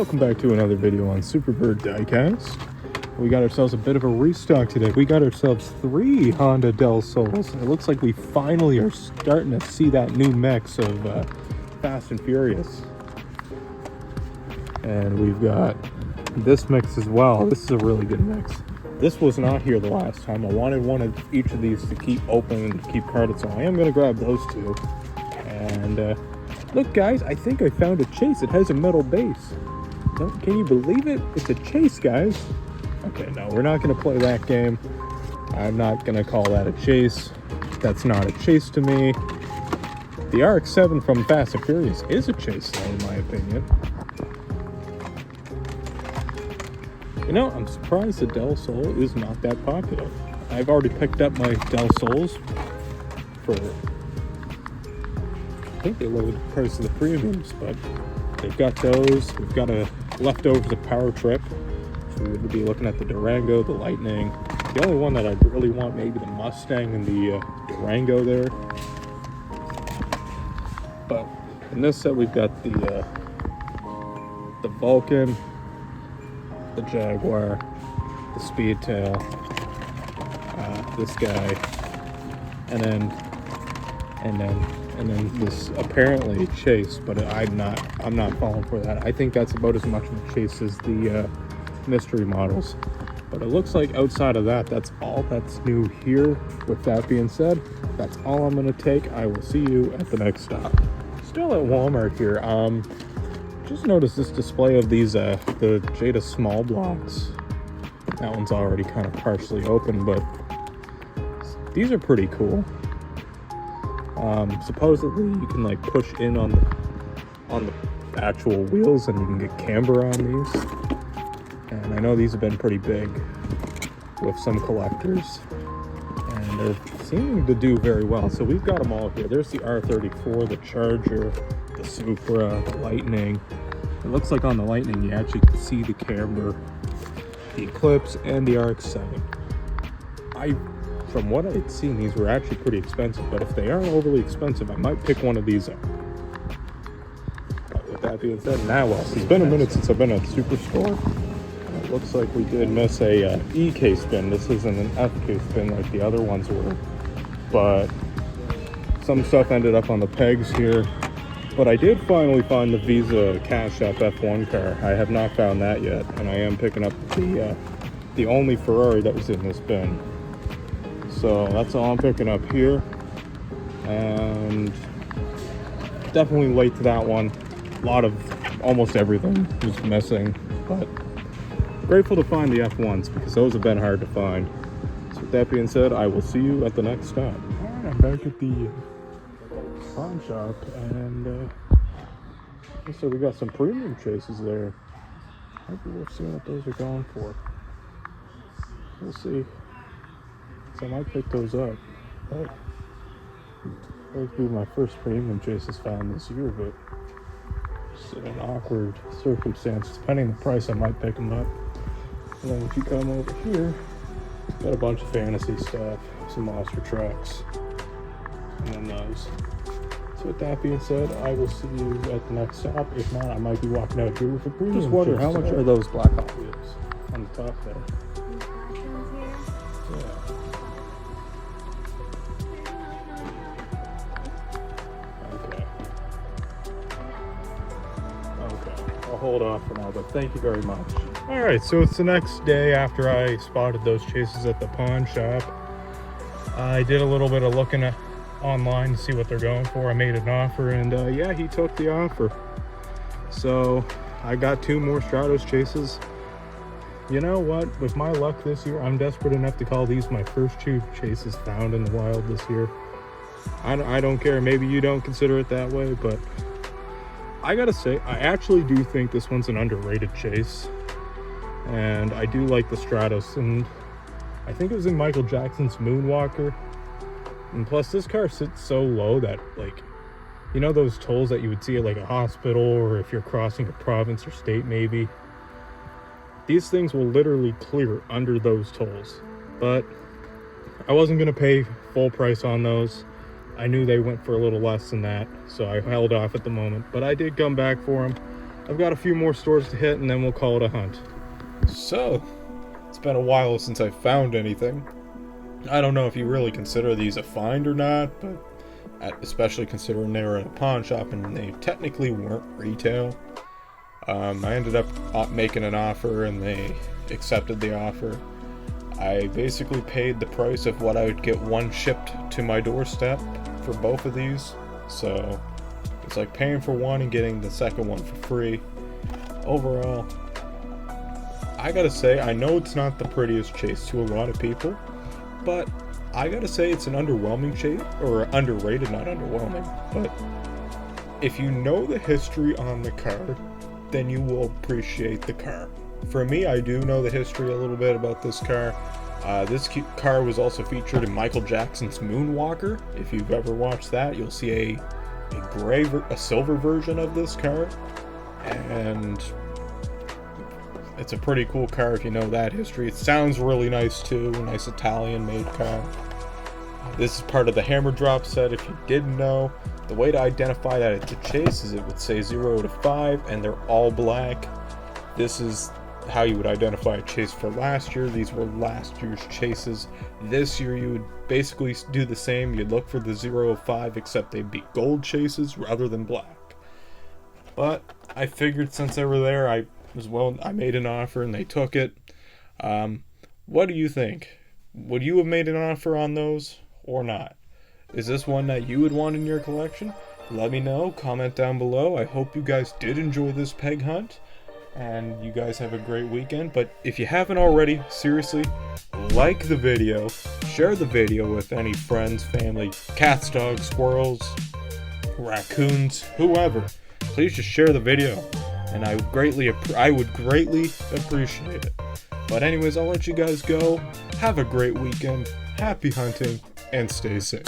Welcome back to another video on Superbirddiecast. We got ourselves a bit of a restock today. We got ourselves 3 Honda Del Sols. It looks like we finally are starting to see that new mix of Fast and Furious. And we've got this mix as well. This is a really good mix. This was not here the last time. I wanted one of each of these to keep open and keep carded, so I am going to grab those two. And look guys, I think I found a chase. It has a metal base. Can you believe it? It's a chase, guys. Okay, no, we're not going to play that game. I'm not going to call that a chase. That's not a chase to me. The RX-7 from Fast and Furious is a chase, though, in my opinion. You know, I'm surprised the Del Sol is not that popular. I've already picked up my Del Sols for, I think they lowered the price of the premiums, but they've got those. We've got a leftovers of Power Trip. So we would be looking at the Durango, the Lightning. The only one that I really want, maybe the Mustang and the Durango there. But in this set, we've got the Vulcan, the Jaguar, the Speedtail, this guy, and then this apparently chase, but I'm not falling for that. I think that's about as much of a chase as the mystery models. But it looks like outside of that, that's all that's new here. With that being said, that's all I'm gonna take. I will see you at the next stop. Still at Walmart here. Just noticed this display of these the Jada small blocks. That one's already kind of partially open, but these are pretty cool. Supposedly you can like push in on the actual wheels and you can get camber on these. And I know these have been pretty big with some collectors, and they're seeming to do very well. So we've got them all here. There's the R34, the Charger, the Supra, the Lightning. It looks like on the Lightning you actually can see the camber, the Eclipse, and the RX-7. From what I had seen, these were actually pretty expensive, but if they aren't overly expensive, I might pick one of these up. But with that being said, now it's been a minute since I've been at the Superstore. It looks like we did miss a E case bin. This isn't an F case bin like the other ones were, but some stuff ended up on the pegs here. But I did finally find the Visa Cash App F1 car. I have not found that yet, and I am picking up the only Ferrari that was in this bin. So that's all I'm picking up here, and definitely late to that one. A lot of almost everything was missing, but grateful to find the F1s because those have been hard to find. So with that being said, I will see you at the next stop. Alright, I'm back at the Pawnshop, and so we got some premium chases there. Maybe we'll see what those are going for. We'll see. So I might pick those up, but those will be my first premium chases found this year, but just in an awkward circumstance. Depending on the price, I might pick them up. And then if you come over here, got a bunch of fantasy stuff, some monster trucks, and then those. So with that being said, I will see you at the next stop. If not, I might be walking out here with a premium. Just wonder how much are those Black Hot Wheels on the top there? Yeah. I'll hold off for now, but thank you very much. All right, so it's the next day after I spotted those chases at the pawn shop. I did a little bit of looking at online to see what they're going for. I made an offer, and yeah, he took the offer. So I got 2 more Stratos chases. You know what? With my luck this year, I'm desperate enough to call these my first 2 chases found in the wild this year. I don't care. Maybe you don't consider it that way, but I gotta say, I actually do think this one's an underrated chase. And I do like the Stratos, and I think it was in Michael Jackson's Moonwalker. And plus, this car sits so low that, like, you know those tolls that you would see at like a hospital, or if you're crossing a province or state maybe? These things will literally clear under those tolls. But I wasn't gonna pay full price on those. I knew they went for a little less than that, so I held off at the moment. But I did come back for them. I've got a few more stores to hit and then we'll call it a hunt. So, it's been a while since I found anything. I don't know if you really consider these a find or not, but especially considering they were in a pawn shop and they technically weren't retail. I ended up making an offer and they accepted the offer. I basically paid the price of what I would get one shipped to my doorstep for both of these. So it's like paying for one and getting the second one for free. Overall, I gotta say, I know it's not the prettiest chase to a lot of people, but I gotta say it's an underwhelming chase, or underrated, not underwhelming. But if you know the history on the car, then you will appreciate the car. For me, I do know the history a little bit about this car. This car was also featured in Michael Jackson's Moonwalker. If you've ever watched that, you'll see a silver version of this car, and it's a pretty cool car if you know that history. It sounds really nice too, a nice Italian-made car. This is part of the Hammer Drop set. If you didn't know, the way to identify that it's a chase is it would say 0 to 5, and they're all black. This is how you would identify a chase for last year. These were last year's chases. This year you would basically do the same. You'd look for the 0 to 5, except they'd be gold chases rather than black. But I figured since they were there, I made an offer and they took it. What do you think? Would you have made an offer on those or not? Is this one that you would want in your collection? Let me know. Comment down below. I hope you guys did enjoy this peg hunt, and you guys have a great weekend. But if you haven't already, seriously, like the video, share the video with any friends, family, cats, dogs, squirrels, raccoons, whoever. Please just share the video, and I would greatly appreciate it. But anyways, I'll let you guys go. Have a great weekend. Happy hunting, and stay safe.